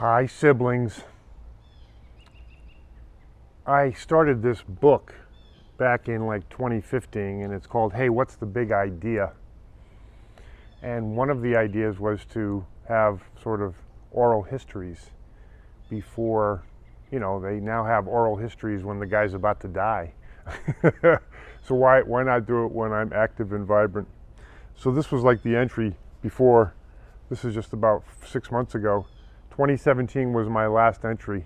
Hi, siblings. I started this book back in like 2015, and it's called Hey, What's the Big Idea? And one of the ideas was to have sort of oral histories before, they now have oral histories when the guy's about to die. So why not do it when I'm active and vibrant? So this was like the entry before. This is just about 6 months ago. 2017 was my last entry.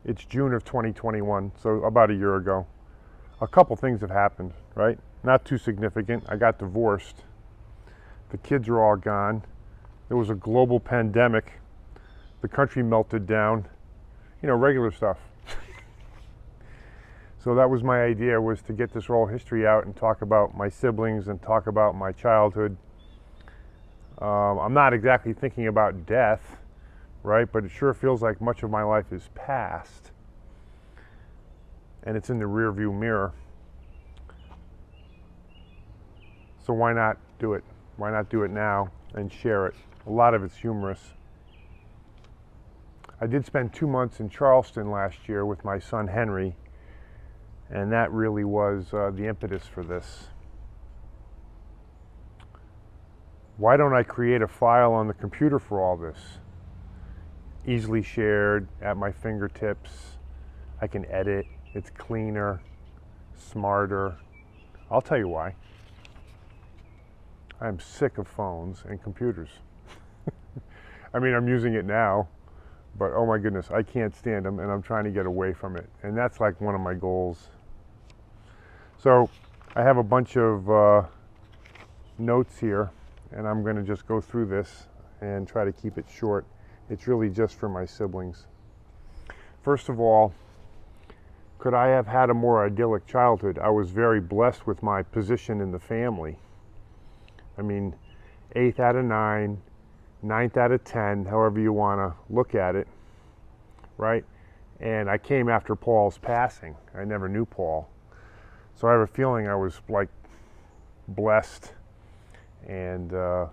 It's June of 2021, so about a year ago. A couple things have happened, right? Not too significant. I got divorced. The kids are all gone. There was a global pandemic. The country melted down. Regular stuff. So that was my idea, was to get this oral history out and talk about my siblings and talk about my childhood. I'm not exactly thinking about death, right? But it sure feels like much of my life is past. And it's in the rear view mirror. So why not do it? Why not do it now and share it? A lot of it's humorous. I did spend 2 months in Charleston last year with my son Henry, and that really was the impetus for this. Why don't I create a file on the computer for all this? Easily shared, at my fingertips. I can edit. It's cleaner, smarter. I'll tell you why. I'm sick of phones and computers. I'm using it now, but oh my goodness, I can't stand them, and I'm trying to get away from it. And that's like one of my goals. So I have a bunch of notes here, and I'm going to just go through this and try to keep it short. It's really just for my siblings. First of all, could I have had a more idyllic childhood? I was very blessed with my position in the family. 8th out of 9, 9th out of 10, however you want to look at it, right? And I came after Paul's passing. I never knew Paul. So I have a feeling I was like blessed, and I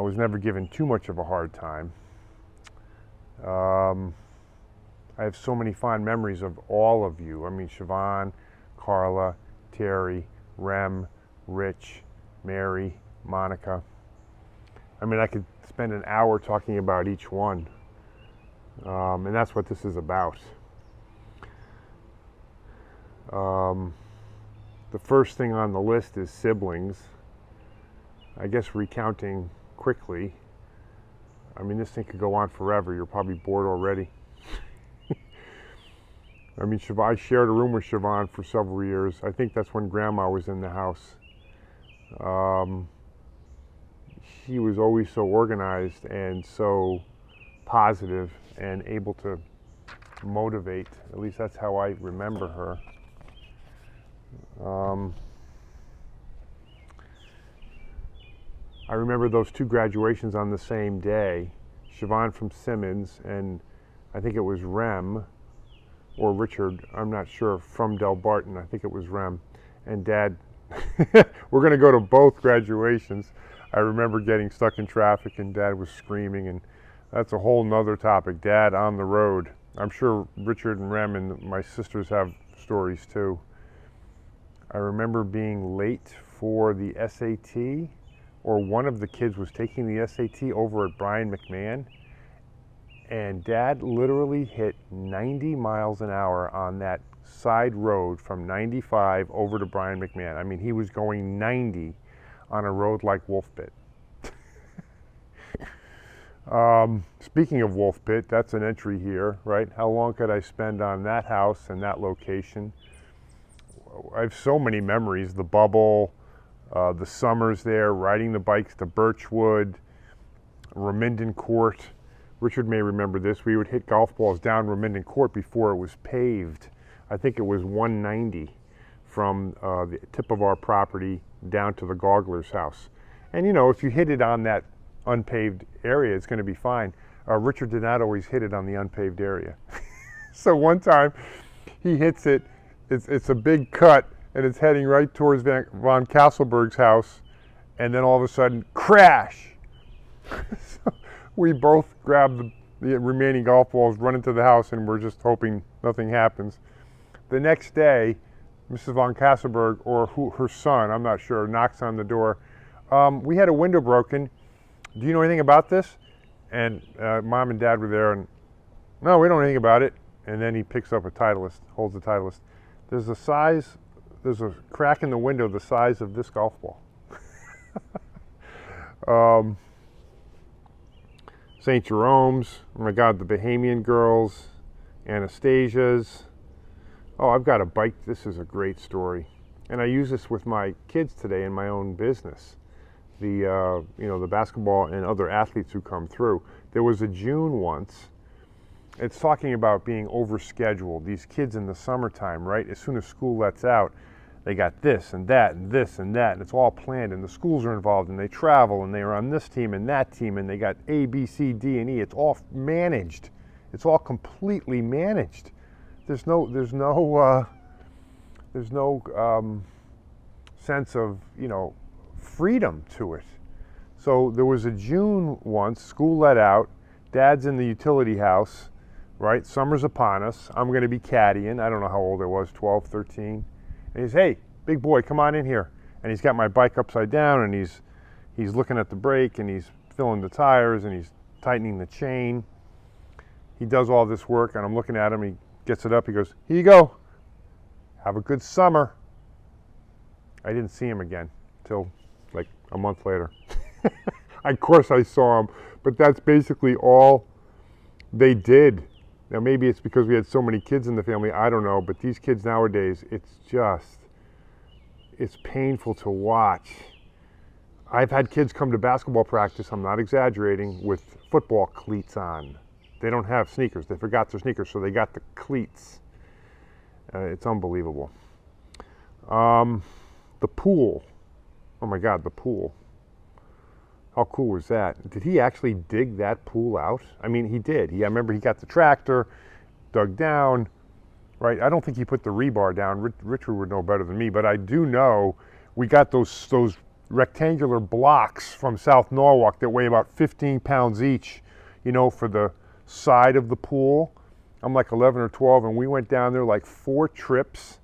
was never given too much of a hard time. I have so many fond memories of all of you. Siobhan, Carla, Terry, Rem, Rich, Mary, Monica. I could spend an hour talking about each one. And that's what this is about. The first thing on the list is siblings. I guess recounting quickly. This thing could go on forever. You're probably bored already. I shared a room with Siobhan for several years. I think that's when Grandma was in the house. She was always so organized and so positive and able to motivate. At least that's how I remember her. I remember those 2 graduations on the same day. Siobhan from Simmons, and I think it was Rem or Richard, I'm not sure, from Del Barton. I think it was Rem. And Dad, we're going to go to both graduations. I remember getting stuck in traffic and Dad was screaming, and that's a whole nother topic. Dad on the road. I'm sure Richard and Rem and my sisters have stories too. I remember being late for the SAT, or one of the kids was taking the SAT over at Brian McMahon, and Dad literally hit 90 miles an hour on that side road from 95 over to Brian McMahon. He was going 90 on a road like Wolf Pit. Speaking of Wolf Pit, that's an entry here, right? How long could I spend on that house and that location? I have so many memories. The bubble, the summers there, riding the bikes to Birchwood, Remindon Court. Richard may remember this. We would hit golf balls down Remindon Court before it was paved. I think it was 190 from the tip of our property down to the Goggler's house. And if you hit it on that unpaved area, it's going to be fine. Richard did not always hit it on the unpaved area. So one time he hits it, it's a big cut, and it's heading right towards Von Castleberg's house, and then all of a sudden, crash! So we both grabbed the remaining golf balls, run into the house, and we're just hoping nothing happens. The next day, Mrs. von Kasselberg, or her son, I'm not sure, knocks on the door. We had a window broken. Do you know anything about this? And Mom and Dad were there, and no, we don't know anything about it. And then he picks up a Titleist, holds the Titleist. There's a crack in the window the size of this golf ball. St. Jerome's, oh my God, the Bahamian girls, Anastasia's. Oh, I've got a bike. This is a great story. And I use this with my kids today in my own business. The basketball and other athletes who come through. There was a June once. It's talking about being overscheduled. These kids in the summertime, right? As soon as school lets out, they got this and that and this and that, and it's all planned, and the schools are involved, and they travel, and they are on this team and that team, and they got A, B, C, D, and E. It's all managed. It's all completely managed. There's no sense of, freedom to it. So there was a June once, school let out, Dad's in the utility house, right? Summer's upon us. I'm going to be caddying. I don't know how old I was, 12, 13. And he's, hey, big boy, come on in here. And he's got my bike upside down, and he's looking at the brake, and he's filling the tires, and he's tightening the chain. He does all this work, and I'm looking at him. He gets it up. He goes, here you go. Have a good summer. I didn't see him again till like a month later. Of course I saw him, but that's basically all they did. Now maybe it's because we had so many kids in the family, I don't know, but these kids nowadays, it's painful to watch. I've had kids come to basketball practice, I'm not exaggerating, with football cleats on. They don't have sneakers. They forgot their sneakers, so they got the cleats. It's unbelievable. The pool. Oh my God, the pool. How cool was that? Did he actually dig that pool out? I mean, he did. I remember he got the tractor, dug down, right? I don't think he put the rebar down. Richard would know better than me, but I do know we got those rectangular blocks from South Norwalk that weigh about 15 pounds each, for the side of the pool. I'm like 11 or 12, and we went down there like 4 trips,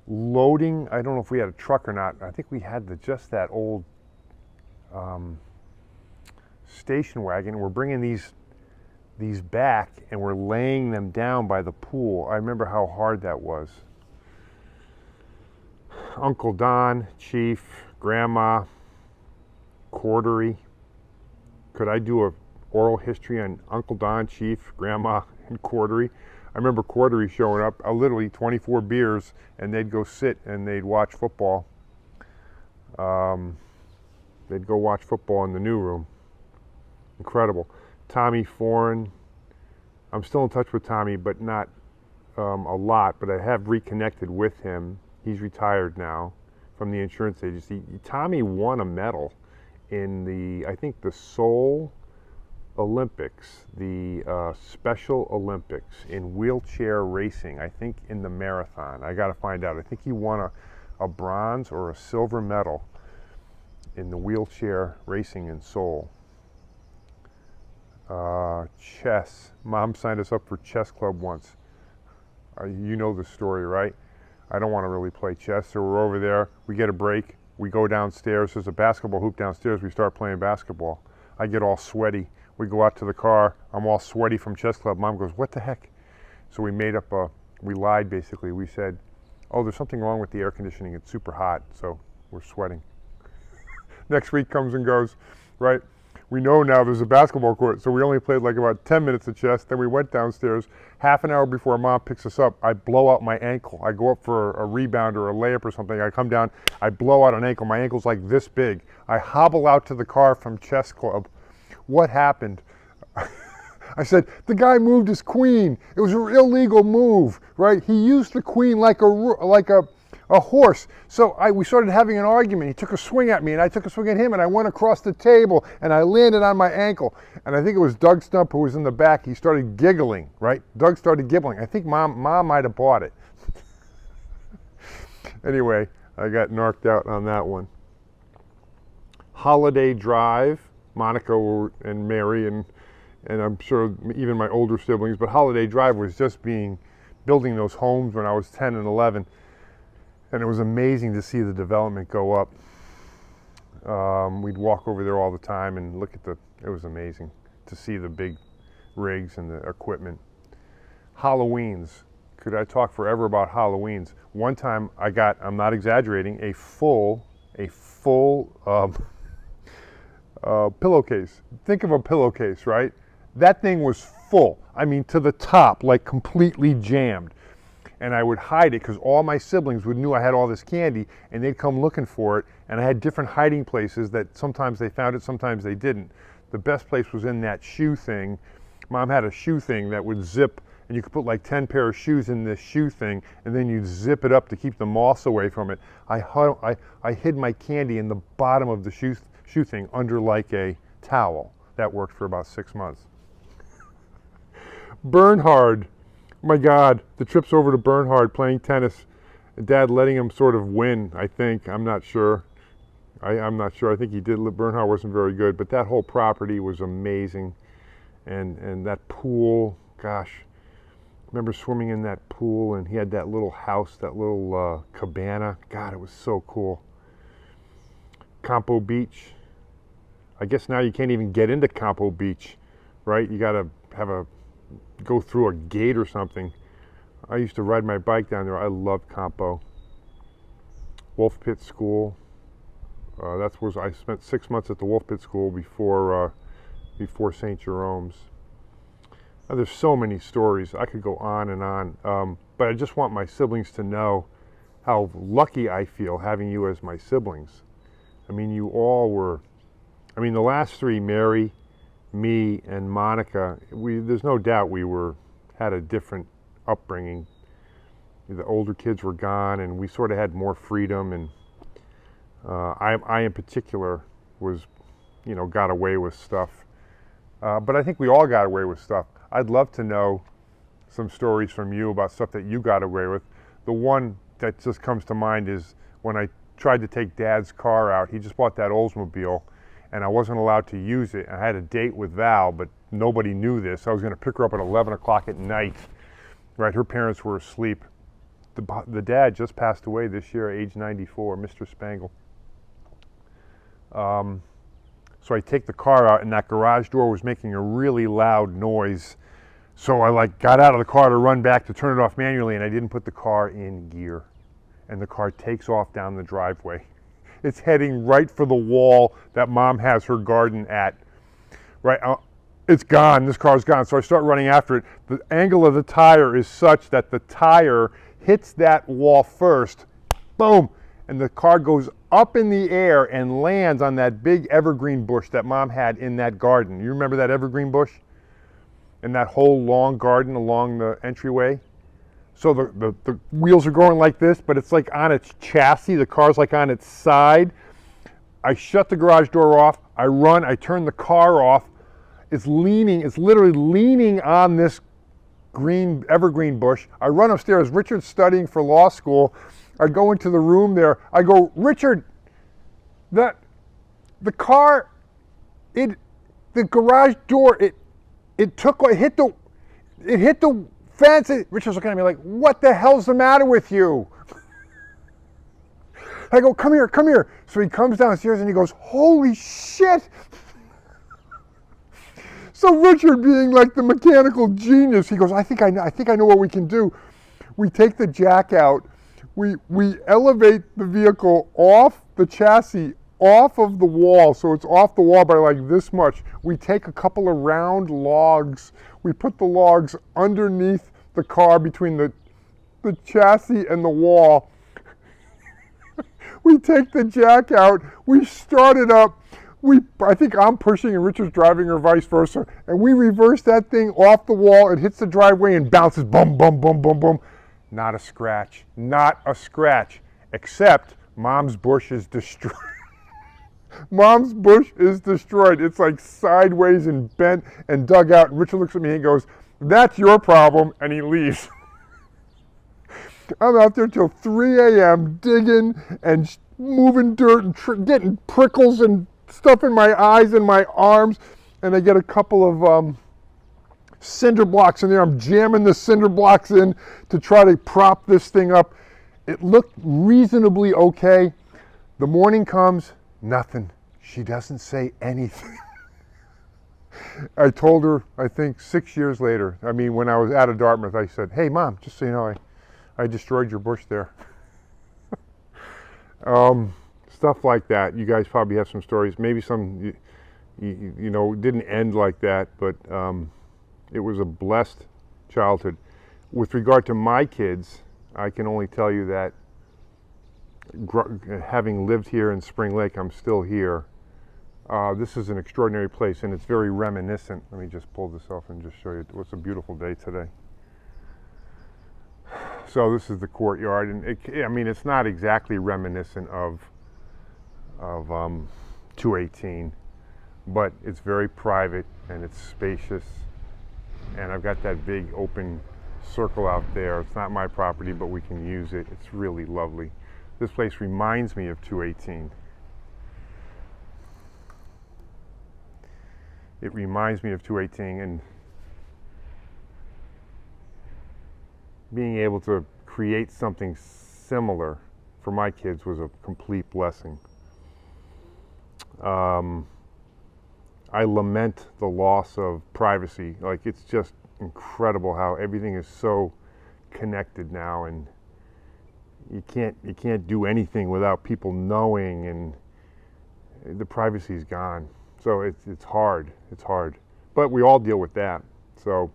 loading. I don't know if we had a truck or not. I think we had just that old station wagon. We're bringing these back, and we're laying them down by the pool. I remember how hard that was. Uncle Don, Chief, Grandma, Cordery. Could I do a oral history on Uncle Don, Chief, Grandma, and Cordery? I remember Cordery showing up, literally 24 beers, and they'd go sit and they'd watch football. They'd go watch football in the new room. Incredible. Tommy Foreign. I'm still in touch with Tommy, but not a lot, but I have reconnected with him. He's retired now from the insurance agency. Tommy won a medal in I think the Seoul Olympics, the Special Olympics in wheelchair racing, I think in the marathon. I got to find out. I think he won a bronze or a silver medal in the wheelchair racing in Seoul. Chess. Mom signed us up for chess club once. You know the story, right? I don't want to really play chess, so we're over there. We get a break. We go downstairs. There's a basketball hoop downstairs. We start playing basketball. I get all sweaty. We go out to the car. I'm all sweaty from chess club. Mom goes, what the heck? So we made up we lied basically. We said, oh, there's something wrong with the air conditioning. It's super hot, so we're sweating. Next week comes and goes, right? We know now there's a basketball court, so we only played like about 10 minutes of chess. Then we went downstairs. Half an hour before Mom picks us up, I blow out my ankle. I go up for a rebound or a layup or something. I come down, I blow out an ankle. My ankle's like this big. I hobble out to the car from chess club. What happened? I said, the guy moved his queen. It was an illegal move, right? He used the queen like a horse. So we started having an argument. He took a swing at me, and I took a swing at him, and I went across the table, and I landed on my ankle. And I think it was Doug Stump who was in the back. He started giggling, right? Doug started giggling. I think Mom might have bought it. Anyway, I got knocked out on that one. Holiday Drive. Monica and Mary and and I'm sure even my older siblings, but Holiday Drive was just building those homes when I was 10 and 11, and it was amazing to see the development go up. We'd walk over there all the time and look at it was amazing to see the big rigs and the equipment. Halloweens. Could I talk forever about Halloweens? One time I got, I'm not exaggerating, a full pillowcase. Think of a pillowcase, right? That thing was full. I mean, to the top, like completely jammed. And I would hide it because all my siblings knew I had all this candy, and they'd come looking for it. And I had different hiding places that sometimes they found it, sometimes they didn't. The best place was in that shoe thing. Mom had a shoe thing that would zip, and you could put like 10 pair of shoes in this shoe thing, and then you'd zip it up to keep the moths away from it. I hid my candy in the bottom of the shoe thing under like a towel. That worked for about 6 months. Bernhard. My God, the trips over to Bernhard playing tennis, Dad letting him sort of win, I think. I'm not sure. I'm not sure. I think he did. Bernhard wasn't very good, but that whole property was amazing. And that pool, gosh, I remember swimming in that pool, and he had that little house, that little cabana. God, it was so cool. Campo Beach. I guess now you can't even get into Campo Beach, right? You got to go through a gate or something. I used to ride my bike down there. I loved Campo. Wolf Pit School. I spent 6 months at the Wolf Pit School before St. Jerome's. There's so many stories. I could go on and on. But I just want my siblings to know how lucky I feel having you as my siblings. I mean, you all were, the last three, Mary, me, and Monica, there's no doubt we had a different upbringing. The older kids were gone, and we sort of had more freedom, and I in particular got away with stuff. But I think we all got away with stuff. I'd love to know some stories from you about stuff that you got away with. The one that just comes to mind is when I tried to take Dad's car out. He just bought that Oldsmobile, and I wasn't allowed to use it. I had a date with Val, but nobody knew this. I was going to pick her up at 11 o'clock at night. Right, her parents were asleep. The dad just passed away this year, age 94, Mr. Spangle. So I take the car out, and that garage door was making a really loud noise. So I got out of the car to run back to turn it off manually, and I didn't put the car in gear. And the car takes off down the driveway. It's heading right for the wall that Mom has her garden at. Right, it's gone, this car's gone. So I start running after it. The angle of the tire is such that the tire hits that wall first, boom, and the car goes up in the air and lands on that big evergreen bush that Mom had in that garden. You remember that evergreen bush? And that whole long garden along the entryway? So the wheels are going like this, but it's like on its chassis. The car's like on its side. I shut the garage door off. I run. I turn the car off. It's literally leaning on this evergreen bush. I run upstairs. Richard's studying for law school. I go into the room there. I go, Richard, the car, the garage door, it hit the fence. Richard's looking at me like, what the hell's the matter with you? I go, come here. So he comes downstairs and he goes, holy shit. So Richard, being like the mechanical genius, he goes, I think I know what we can do. We take the jack out. We elevate the vehicle off the chassis, off of the wall, so it's off the wall by like this much. We take a couple of round logs. We put the logs underneath the car between the chassis and the wall. We take the jack out. We start it up. I think I'm pushing and Richard's driving or vice versa. And we reverse that thing off the wall. It hits the driveway and bounces. Boom, boom, boom, boom, boom. Not a scratch. Not a scratch. Except Mom's bush is destroyed. Mom's bush is destroyed. It's like sideways and bent and dug out. And Richard looks at me and goes, that's your problem. And he leaves. I'm out there till 3 a.m. digging and moving dirt and getting prickles and stuff in my eyes and my arms. And I get a couple of cinder blocks in there. I'm jamming the cinder blocks in to try to prop this thing up. It looked reasonably okay. The morning comes, nothing. She doesn't say anything. I told her, I think 6 years later, I mean, when I was out of Dartmouth, I said, hey, Mom, just so you know, I destroyed your bush there. Stuff like that. You guys probably have some stories. Maybe some, you know, didn't end like that, but it was a blessed childhood. With regard to my kids, I can only tell you that having lived here in Spring Lake, I'm still here. This is an extraordinary place, and it's very reminiscent. Let me just pull this off and just show you. It's a beautiful day today. So this is the courtyard, and I mean, it's not exactly reminiscent of 218, but it's very private and it's spacious. And I've got that big open circle out there. It's not my property, but we can use it. It's really lovely. This place reminds me of 218. It reminds me of 218, and being able to create something similar for my kids was a complete blessing. I lament the loss of privacy. Like, it's just incredible how everything is so connected now, and you can't do anything without people knowing, and the privacy's gone. So it's hard. It's hard, but we all deal with that. So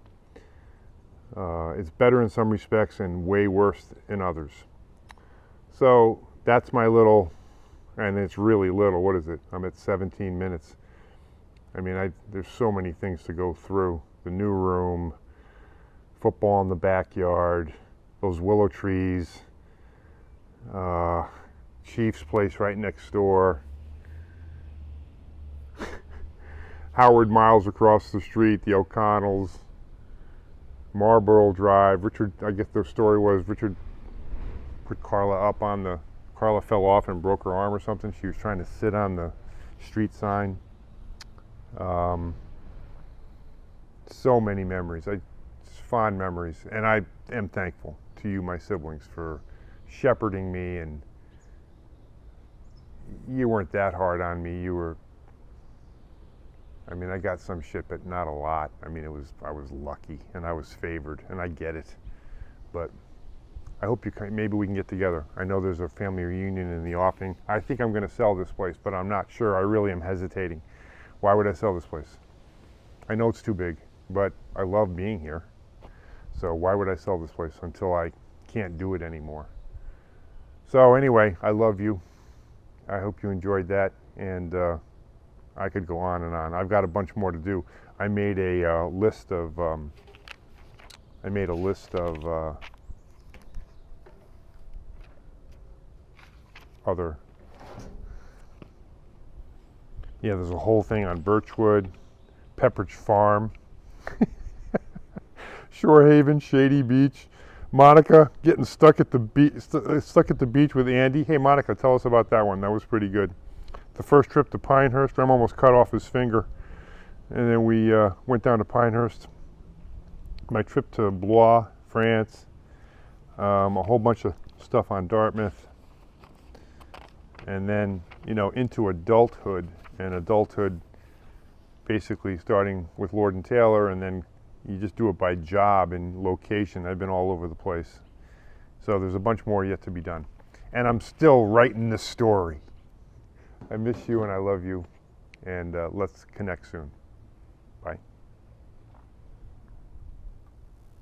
it's better in some respects and way worse in others. So that's my little, and it's really little. What is it? I'm at 17 minutes. I mean, there's so many things to go through. The new room, football in the backyard, those willow trees, Chief's place right next door, Howard Miles across the street, the O'Connells, Marlboro Drive. Richard, I guess the story was Richard put Carla up on the, Carla fell off and broke her arm or something. She was trying to sit on the street sign. So many memories, fond memories, and I am thankful to you, my siblings, for shepherding me, and you weren't that hard on me. You were, I mean, I got some shit, but not a lot. I mean, I was lucky, and I was favored, and I get it. But I hope maybe we can get together. I know there's a family reunion in the offing. I think I'm going to sell this place, but I'm not sure. I really am hesitating. Why would I sell this place? I know it's too big, but I love being here. So why would I sell this place until I can't do it anymore? So anyway, I love you. I hope you enjoyed that, and I could go on and on. I've got a bunch more to do. I made a list of other. Yeah, there's a whole thing on Birchwood, Pepperidge Farm, Shore Haven, Shady Beach, Monica getting stuck at the beach with Andy. Hey, Monica, tell us about that one. That was pretty good. The first trip to Pinehurst, Rem almost cut off his finger, and then we went down to Pinehurst. My trip to Blois, France, a whole bunch of stuff on Dartmouth, and then, you know, into adulthood. And adulthood, basically starting with Lord and Taylor, and then you just do it by job and location. I've been all over the place. So there's a bunch more yet to be done. And I'm still writing the story. I miss you and I love you. And let's connect soon. Bye.